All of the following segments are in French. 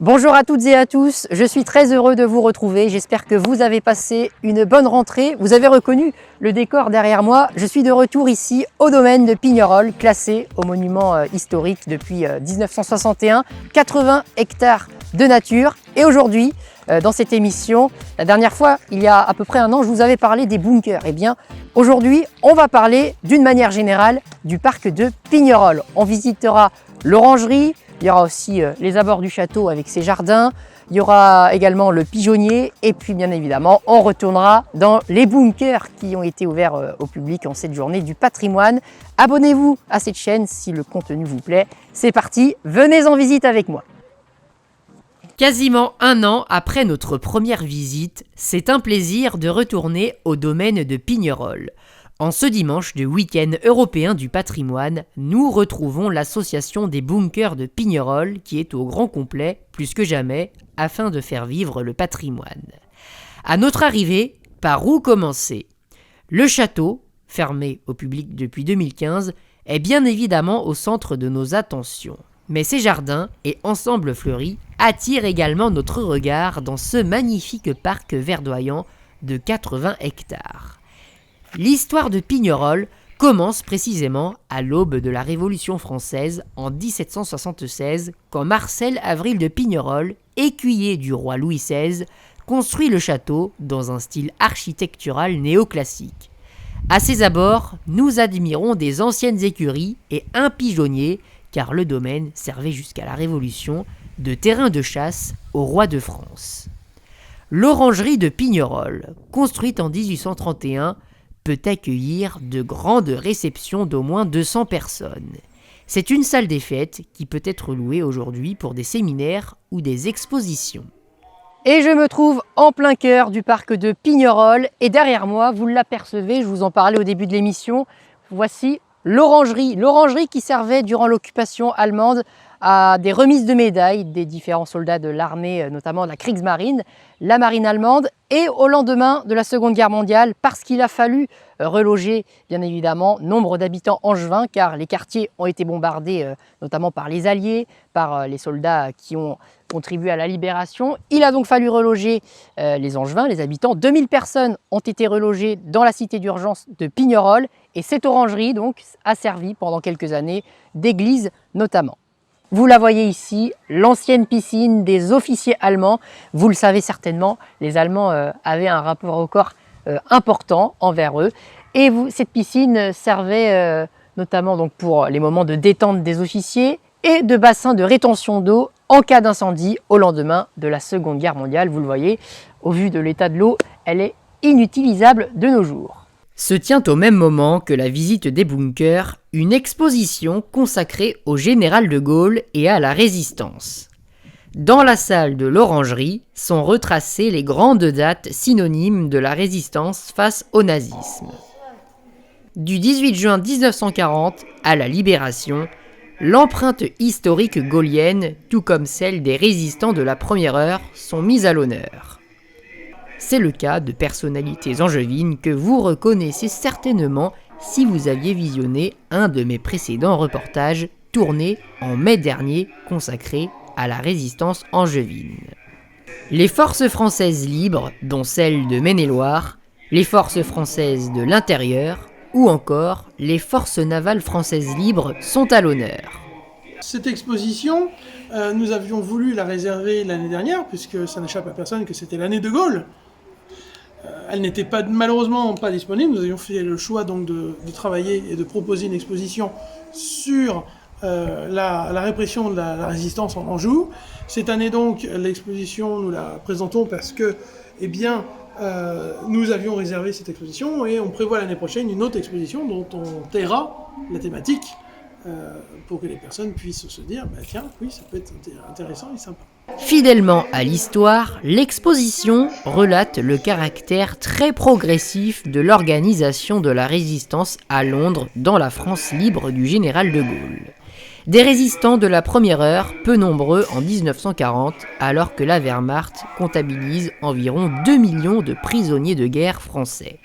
Bonjour à toutes et à tous, je suis très heureux de vous retrouver, j'espère que vous avez passé une bonne rentrée. Vous avez reconnu le décor derrière moi, je suis de retour ici au domaine de Pignerol, classé au monument historique depuis 1961, 80 hectares de nature. Et aujourd'hui, dans cette émission, la dernière fois, il y a à peu près un an, je vous avais parlé des bunkers. Et bien, aujourd'hui, on va parler d'une manière générale du parc de Pignerol. On visitera l'orangerie. Il y aura aussi les abords du château avec ses jardins, il y aura également le pigeonnier et puis bien évidemment on retournera dans les bunkers qui ont été ouverts au public en cette journée du patrimoine. Abonnez-vous à cette chaîne si le contenu vous plaît. C'est parti, venez en visite avec moi. Quasiment un an après notre première visite, c'est un plaisir de retourner au domaine de Pignerol. En ce dimanche de week-end européen du patrimoine, nous retrouvons l'association des bunkers de Pignerol qui est au grand complet, plus que jamais, afin de faire vivre le patrimoine. À notre arrivée, par où commencer ? Le château, fermé au public depuis 2015, est bien évidemment au centre de nos attentions. Mais ses jardins et ensembles fleuris attirent également notre regard dans ce magnifique parc verdoyant de 80 hectares. L'histoire de Pignerol commence précisément à l'aube de la Révolution française en 1776, quand Marcel Avril de Pignerol, écuyer du roi Louis XVI, construit le château dans un style architectural néoclassique. À ses abords, nous admirons des anciennes écuries et un pigeonnier, car le domaine servait jusqu'à la Révolution de terrain de chasse au roi de France. L'orangerie de Pignerol, construite en 1831, peut accueillir de grandes réceptions d'au moins 200 personnes. C'est une salle des fêtes qui peut être louée aujourd'hui pour des séminaires ou des expositions. Et je me trouve en plein cœur du parc de Pignerol et derrière moi, vous l'apercevez, je vous en parlais au début de l'émission, voici l'orangerie. L'orangerie qui servait durant l'occupation allemande à des remises de médailles des différents soldats de l'armée, notamment de la Kriegsmarine, la marine allemande, et au lendemain de la Seconde Guerre mondiale, parce qu'il a fallu reloger, bien évidemment, nombre d'habitants angevins, car les quartiers ont été bombardés, notamment par les Alliés, par les soldats qui ont contribué à la libération. Il a donc fallu reloger les angevins, les habitants. 2000 personnes ont été relogées dans la cité d'urgence de Pignerol, et cette orangerie donc a servi pendant quelques années d'église notamment. Vous la voyez ici, l'ancienne piscine des officiers allemands. Vous le savez certainement, les Allemands avaient un rapport au corps important envers eux. Et cette piscine servait notamment donc pour les moments de détente des officiers et de bassin de rétention d'eau en cas d'incendie au lendemain de la Seconde Guerre mondiale. Vous le voyez, au vu de l'état de l'eau, elle est inutilisable de nos jours. Se tient au même moment que la visite des bunkers, une exposition consacrée au général de Gaulle et à la résistance. Dans la salle de l'orangerie sont retracées les grandes dates synonymes de la résistance face au nazisme. Du 18 juin 1940 à la Libération, l'empreinte historique gaulienne, tout comme celle des résistants de la première heure, sont mises à l'honneur. C'est le cas de personnalités angevines que vous reconnaissez certainement si vous aviez visionné un de mes précédents reportages tournés en mai dernier consacré à la résistance angevine. Les forces françaises libres, dont celles de Maine-et-Loire, les forces françaises de l'intérieur ou encore les forces navales françaises libres sont à l'honneur. Cette exposition, nous avions voulu la réserver l'année dernière, puisque ça n'échappe à personne que c'était l'année de Gaulle. Elle n'était malheureusement pas disponible. Nous avions fait le choix donc de travailler et de proposer une exposition sur la répression de la résistance en Anjou. Cette année donc, l'exposition, nous la présentons parce que, nous avions réservé cette exposition et on prévoit l'année prochaine une autre exposition dont on taira la thématique pour que les personnes puissent se dire tiens, oui, ça peut être intéressant et sympa. Fidèlement à l'histoire, l'exposition relate le caractère très progressif de l'organisation de la résistance à Londres dans la France libre du général de Gaulle. Des résistants de la première heure, peu nombreux en 1940, alors que la Wehrmacht comptabilise environ 2 millions de prisonniers de guerre français.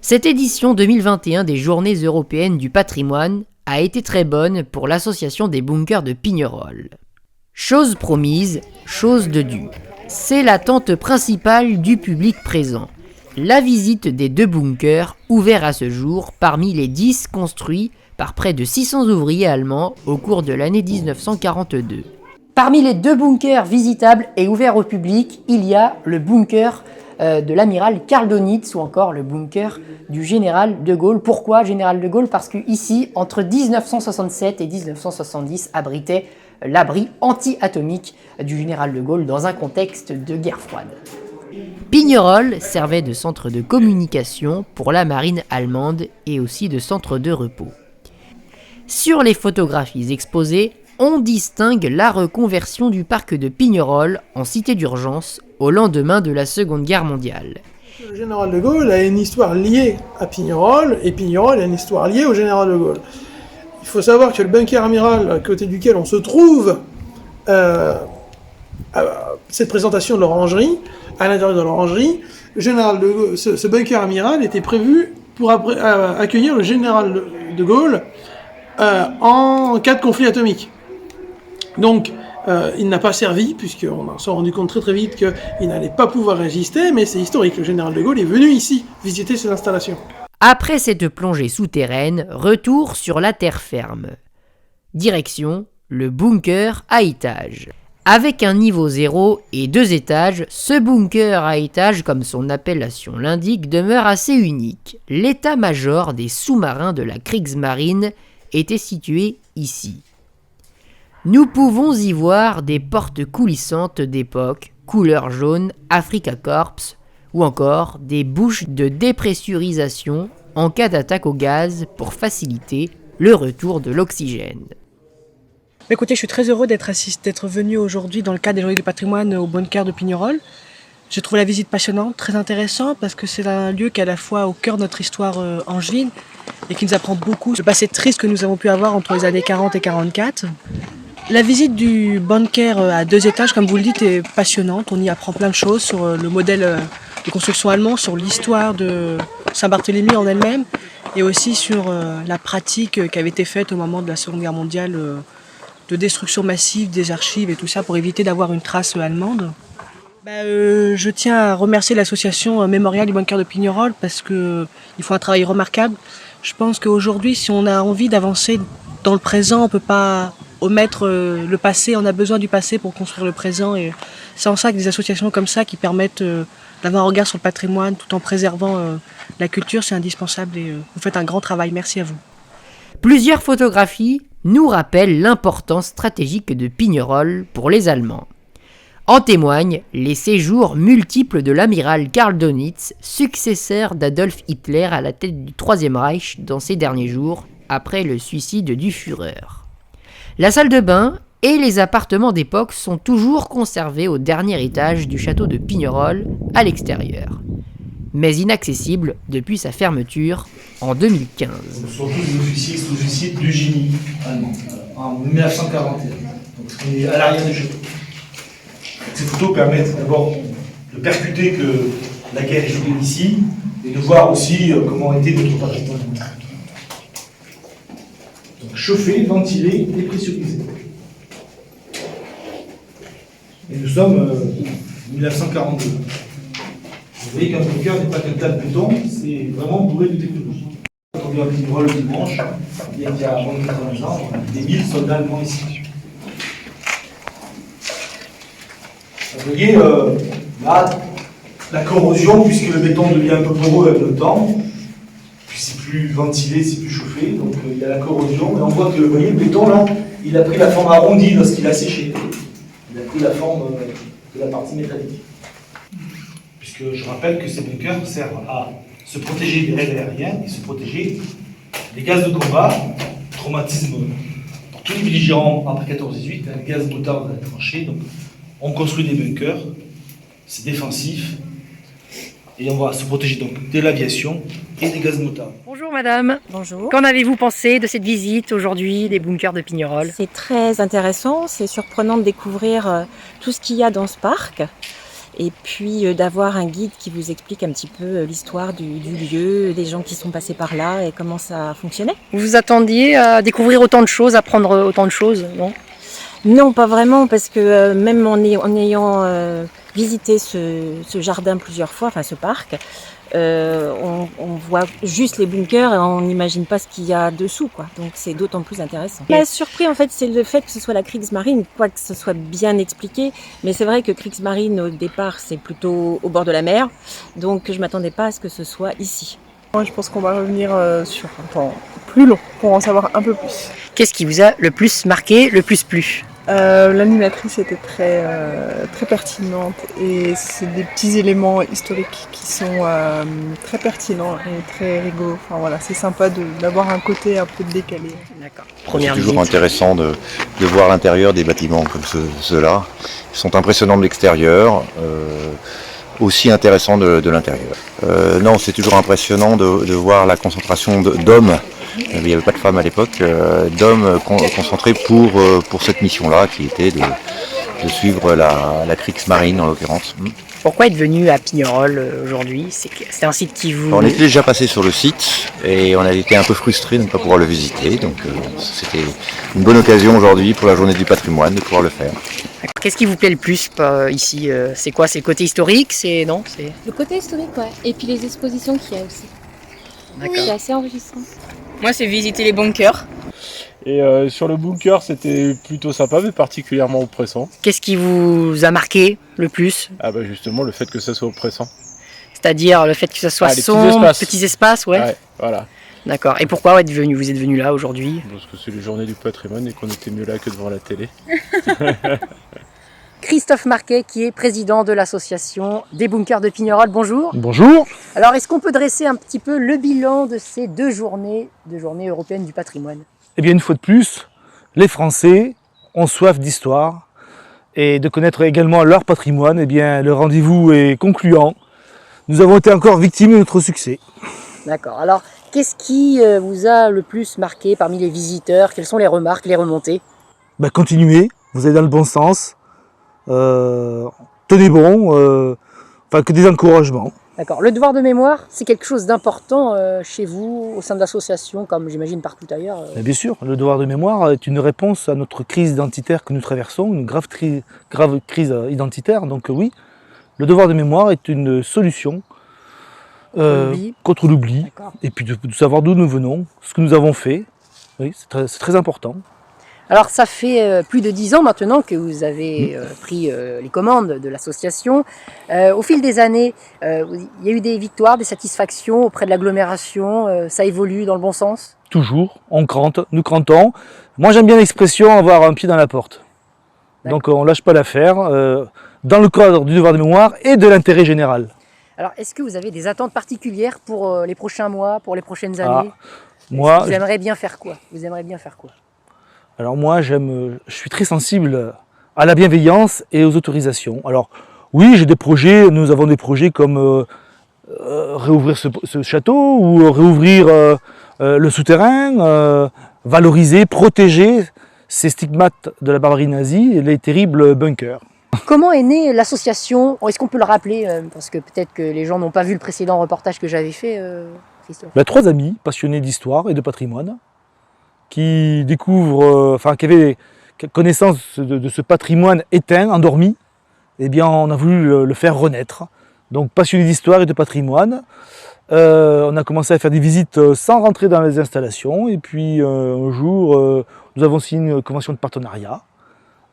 Cette édition 2021 des Journées européennes du patrimoine a été très bonne pour l'association des bunkers de Pignerol. Chose promise, chose chose de due. C'est l'attente principale du public présent. La visite des 2 bunkers, ouverts à ce jour parmi les 10 construits par près de 600 ouvriers allemands au cours de l'année 1942. Parmi les 2 bunkers visitables et ouverts au public, il y a le bunker de l'amiral Karl Donitz ou encore le bunker du général de Gaulle. Pourquoi général de Gaulle? Parce qu'ici, entre 1967 et 1970, abritait l'abri anti-atomique du général de Gaulle dans un contexte de guerre froide. Pignerol servait de centre de communication pour la marine allemande et aussi de centre de repos. Sur les photographies exposées, on distingue la reconversion du parc de Pignerol en cité d'urgence au lendemain de la Seconde Guerre mondiale. Le général de Gaulle a une histoire liée à Pignerol, et Pignerol a une histoire liée au général de Gaulle. Il faut savoir que le bunker amiral, à côté duquel on se trouve, cette présentation de l'orangerie, à l'intérieur de l'orangerie, ce bunker amiral était prévu pour accueillir le général de Gaulle en cas de conflit atomique. Donc, il n'a pas servi, puisqu'on s'est rendu compte très très vite qu'il n'allait pas pouvoir résister, mais c'est historique, le général de Gaulle est venu ici visiter ces installations. Après cette plongée souterraine, retour sur la terre ferme. Direction, le bunker à étages. Avec un niveau 0 et 2 étages, ce bunker à étages, comme son appellation l'indique, demeure assez unique. L'état-major des sous-marins de la Kriegsmarine était situé ici. Nous pouvons y voir des portes coulissantes d'époque, couleur jaune, Afrika Korps, ou encore des bouches de dépressurisation en cas d'attaque au gaz pour faciliter le retour de l'oxygène. Écoutez, je suis très heureux d'être venu aujourd'hui dans le cadre des Journées du patrimoine au bunker de Pignerol. Je trouve la visite passionnante, très intéressante, parce que c'est un lieu qui est à la fois au cœur de notre histoire angevine et qui nous apprend beaucoup le passé triste que nous avons pu avoir entre les années 40 et 44. La visite du bunker à 2 étages, comme vous le dites, est passionnante. On y apprend plein de choses sur le modèle de construction allemand, sur l'histoire de Saint-Barthélemy en elle-même, et aussi sur la pratique qui avait été faite au moment de la Seconde Guerre mondiale de destruction massive des archives et tout ça pour éviter d'avoir une trace allemande. Je tiens à remercier l'association Mémorial du bunker de Pignerol parce qu'ils font un travail remarquable. Je pense qu'aujourd'hui, si on a envie d'avancer dans le présent, on ne peut pas omettre le passé, on a besoin du passé pour construire le présent. Et c'est en ça que des associations comme ça qui permettent d'avoir un regard sur le patrimoine tout en préservant la culture, c'est indispensable et vous faites un grand travail. Merci à vous. Plusieurs photographies nous rappellent l'importance stratégique de Pignerol pour les Allemands. En témoignent les séjours multiples de l'amiral Karl Donitz, successeur d'Adolf Hitler à la tête du Troisième Reich dans ses derniers jours, après le suicide du Führer. La salle de bain et les appartements d'époque sont toujours conservés au dernier étage du château de Pignerol, à l'extérieur, mais inaccessibles depuis sa fermeture en 2015. Ce sont tous des officiers sous-officiers du génie allemand, en 1941. Donc on est à l'arrière du château. Ces photos permettent d'abord de percuter que la guerre est jouée ici et de voir aussi comment était notre patrimoine. Donc chauffé, ventilé, dépressurisé. Et nous sommes en 1942. Vous voyez qu'un bunker n'est pas qu'un tas de béton, c'est vraiment bourré de technologie. Quand on vient à Pignerol le dimanche, il y a 80 ans, des 1000 soldats allemands ici. Vous voyez, là, la corrosion, puisque le béton devient un peu poreux avec le temps, puis c'est plus ventilé, c'est plus chauffé, donc il y a la corrosion, et on voit que, vous voyez, le béton, là, il a pris la forme arrondie lorsqu'il a séché. Il a pris la forme de la partie métallique. Puisque je rappelle que ces bunkers servent à se protéger des raids aériens et se protéger des gaz de combat, traumatisme pour tous les belligérants après 14-18, un gaz motard dans la tranchée, donc on construit des bunkers, c'est défensif, et on va se protéger donc de l'aviation et des gaz motards. Bonjour madame. Bonjour. Qu'en avez-vous pensé de cette visite aujourd'hui des bunkers de Pignerol? C'est très intéressant, c'est surprenant de découvrir tout ce qu'il y a dans ce parc et puis d'avoir un guide qui vous explique un petit peu l'histoire du lieu, des gens qui sont passés par là et comment ça fonctionnait. Vous vous attendiez à découvrir autant de choses, à apprendre autant de choses, non? Non, pas vraiment, parce que même en ayant visité ce jardin plusieurs fois, enfin ce parc, on voit juste les bunkers et on n'imagine pas ce qu'il y a dessous, quoi. Donc c'est d'autant plus intéressant. Ce qui m'a surpris, en fait, c'est le fait que ce soit la Kriegsmarine, quoi que ce soit bien expliqué. Mais c'est vrai que Kriegsmarine, au départ, c'est plutôt au bord de la mer. Donc je m'attendais pas à ce que ce soit ici. Moi, je pense qu'on va revenir sur un temps plus long pour en savoir un peu plus. Qu'est-ce qui vous a le plus marqué, le plus plu? L'animatrice était très pertinente et c'est des petits éléments historiques qui sont très pertinents et très rigolos. Enfin voilà, c'est sympa d'avoir un côté un peu décalé. D'accord. C'est Première toujours visite. intéressant de voir l'intérieur des bâtiments comme ceux-là. Ils sont impressionnants de l'extérieur, aussi intéressants de l'intérieur. Non, c'est toujours impressionnant de voir la concentration d'hommes. Il n'y avait pas de femmes à l'époque, d'hommes concentrés pour cette mission-là, qui était de suivre la Kriegsmarine en l'occurrence. Pourquoi être venu à Pignerol aujourd'hui? C'est un site qui vous... On était déjà passé sur le site et on a été un peu frustrés de ne pas pouvoir le visiter, donc c'était une bonne occasion aujourd'hui pour la journée du patrimoine de pouvoir le faire. Qu'est-ce qui vous plaît le plus ici? C'est quoi? C'est le côté historique? Non? Le côté historique, ouais. Et puis les expositions qu'il y a aussi. C'est assez enrichissant. Moi, c'est visiter les bunkers. Et sur le bunker, c'était plutôt sympa, mais particulièrement oppressant. Qu'est-ce qui vous a marqué le plus? Ah bah justement, le fait que ça soit oppressant. C'est-à-dire le fait que ça soit les sombre, petits espaces, ouais. Ouais, voilà. D'accord. Et pourquoi vous êtes venu là aujourd'hui? Parce que c'est les journées du patrimoine et qu'on était mieux là que devant la télé. Christophe Marquet, qui est président de l'association des bunkers de Pignerol. Bonjour. Bonjour. Alors, est-ce qu'on peut dresser un petit peu le bilan de ces deux journées européennes du patrimoine? Eh bien, une fois de plus, les Français ont soif d'histoire et de connaître également leur patrimoine. Eh bien, le rendez-vous est concluant. Nous avons été encore victimes de notre succès. D'accord. Alors, qu'est-ce qui vous a le plus marqué parmi les visiteurs? Quelles sont les remarques, les remontées? Continuez, vous allez dans le bon sens. Tenez bon, que des encouragements. D'accord. Le devoir de mémoire, c'est quelque chose d'important chez vous, au sein de l'association, comme j'imagine partout ailleurs. Bien sûr, le devoir de mémoire est une réponse à notre crise identitaire que nous traversons, une grave crise identitaire. Donc oui, le devoir de mémoire est une solution contre l'oubli, et puis de savoir d'où nous venons, ce que nous avons fait. Oui, c'est très important. Alors ça fait plus de 10 ans maintenant que vous avez pris les commandes de l'association. Au fil des années, il y a eu des victoires, des satisfactions auprès de l'agglomération. Ça évolue dans le bon sens? Toujours, nous crantons. Moi j'aime bien l'expression avoir un pied dans la porte. Donc on ne lâche pas l'affaire, dans le cadre du devoir de mémoire et de l'intérêt général. Alors est-ce que vous avez des attentes particulières pour les prochains mois, pour les prochaines années? Moi, vous aimeriez bien faire quoi? Alors moi, je suis très sensible à la bienveillance et aux autorisations. Alors oui, nous avons des projets comme réouvrir ce château ou réouvrir le souterrain, valoriser, protéger ces stigmates de la barbarie nazie et les terribles bunkers. Comment est née l'association? Est-ce qu'on peut le rappeler? Parce que peut-être que les gens n'ont pas vu le précédent reportage que j'avais fait, Christophe. 3 amis passionnés d'histoire et de patrimoine qui découvrent, qui avaient connaissance de ce patrimoine éteint, endormi. Eh bien, on a voulu le faire renaître. Donc, passionnés d'histoire et de patrimoine. On a commencé à faire des visites sans rentrer dans les installations. Et puis, un jour, nous avons signé une convention de partenariat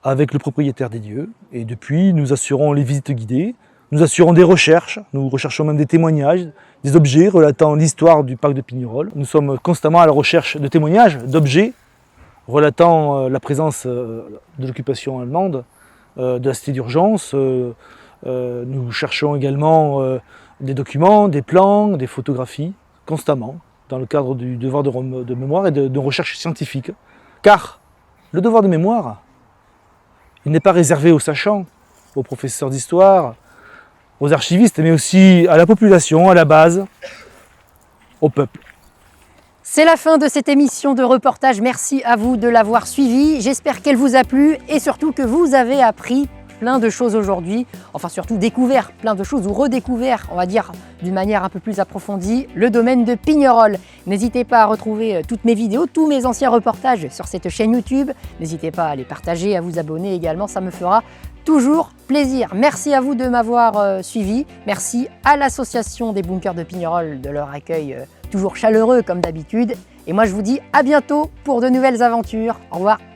avec le propriétaire des lieux. Et depuis, nous assurons les visites guidées. Nous assurons des recherches. Nous recherchons même des témoignages, des objets relatant l'histoire du parc de Pignerol. Nous sommes constamment à la recherche de témoignages, d'objets relatant la présence de l'occupation allemande, de la cité d'urgence. Nous cherchons également des documents, des plans, des photographies, constamment, dans le cadre du devoir de mémoire et de recherche scientifique. Car le devoir de mémoire, il n'est pas réservé aux sachants, aux professeurs d'histoire, aux archivistes, mais aussi à la population, à la base, au peuple. C'est la fin de cette émission de reportage. Merci à vous de l'avoir suivie. J'espère qu'elle vous a plu et surtout que vous avez appris plein de choses aujourd'hui, enfin surtout découvert plein de choses ou redécouvert, on va dire d'une manière un peu plus approfondie, le domaine de Pignerol. N'hésitez pas à retrouver toutes mes vidéos, tous mes anciens reportages sur cette chaîne YouTube. N'hésitez pas à les partager, à vous abonner également, ça me fera toujours plaisir. Merci à vous de m'avoir suivi. Merci à l'association des bunkers de Pignerol de leur accueil toujours chaleureux comme d'habitude. Et moi je vous dis à bientôt pour de nouvelles aventures. Au revoir.